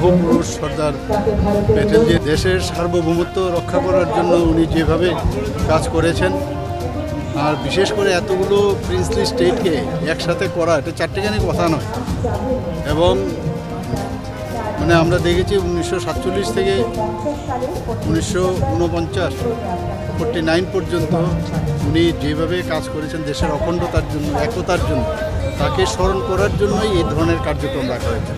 লৌহপুরুষ সর্দার প্যাটেল দেশের সার্বভৌমত্ব রক্ষা করার জন্য উনি যেভাবে কাজ করেছেন, আর বিশেষ করে এতগুলো প্রিন্সলি স্টেটকে একসাথে করা, এটা চারটিখানি কথা নয়। এবং মানে আমরা দেখেছি 1947 থেকে 1949 পর্যন্ত উনি যেভাবে কাজ করেছেন দেশের অখণ্ডতার জন্য, একতার জন্য, তাকে স্মরণ করার জন্যই এই ধরনের কার্যক্রম রাখা হয়েছে।